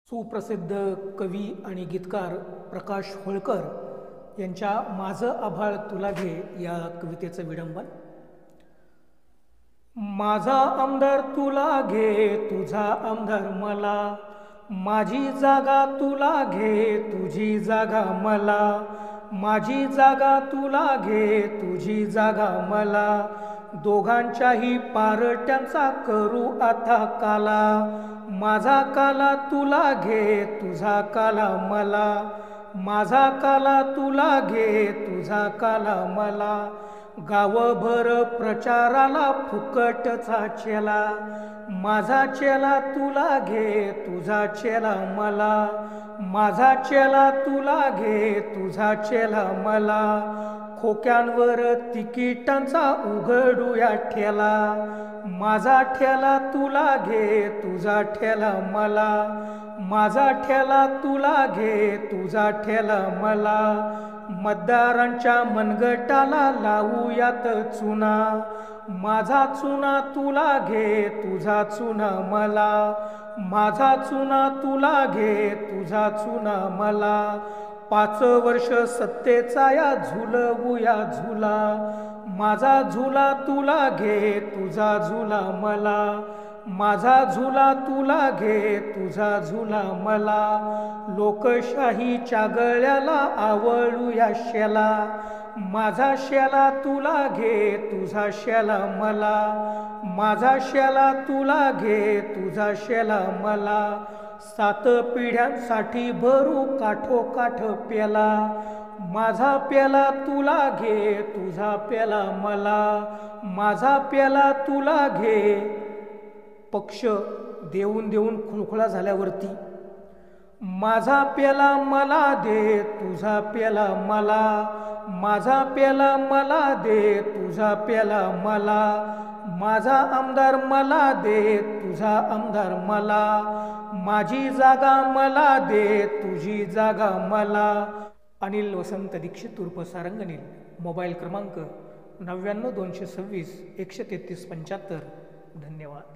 सुप्रसिद्ध कवी आणि गीतकार प्रकाश होळकर यांच्या माझं आभाळ तुला घे या कवितेचं विडंबन। माझा आमदार तुला घे, तुझा आमदार मला, माझी जागा तुला घे, तुझी जागा मला, माझी जागा तुला घे, तुझी जागा मला, दोघांच्याही पारट्यांचा करू आता काला, माझा काला तुला घे, तुझा काला मला, माझा काला तुला घे, तुझा काला मला, गावभर प्रचाराला फुकटचा चेला, माझा चेला तुला घे, तुझा चेला मला, माझा चेला तुला घे, तुझा चेला मला, खोक्यांवर तिकिटांचा उघडूया ठेला, माझा ठेला तुला घे, तुझा ठेला मला, माझा ठेला तुला घे, तुझा ठेला मला, मतदारांच्या मनगटाला लावूयात चुना, माझा चुना तुला घे, तुझा चुना मला, माझा चुना तुला घे, तुझा चुना मला, 5 वर्ष सत्तेचा या झुलवूया झुला, माझा झुला तुला घे, तुझा झुला मला, माझा झुला तुला घे, तुझा झुला मला, लोकशाहीच्या गळ्याला आवळूया शेला, माझा शेला तुला घे, तुझा शेला मला, माझा शेला तुला घे, तुझा शेला मला, 7 पिढ्यांसाठी भरू काठोकाठ पेला, माझा पेला तुला घे, तुझा पेला मला, माझा पेला तुला घे। पक्ष देऊन देऊन खुळखुळा झाल्यावरती माझा पेला मला दे, तुझा पेला मला, माझा पेला मला दे, तुझा पेला मला, माझा आमदार मला दे, तुझा आमदार मला, माझी जागा मला दे, तुझी जागा मला। अनिल वसंत दीक्षित उर्फ सारंगनील, मोबाईल क्रमांक 99 226 133 75। धन्यवाद।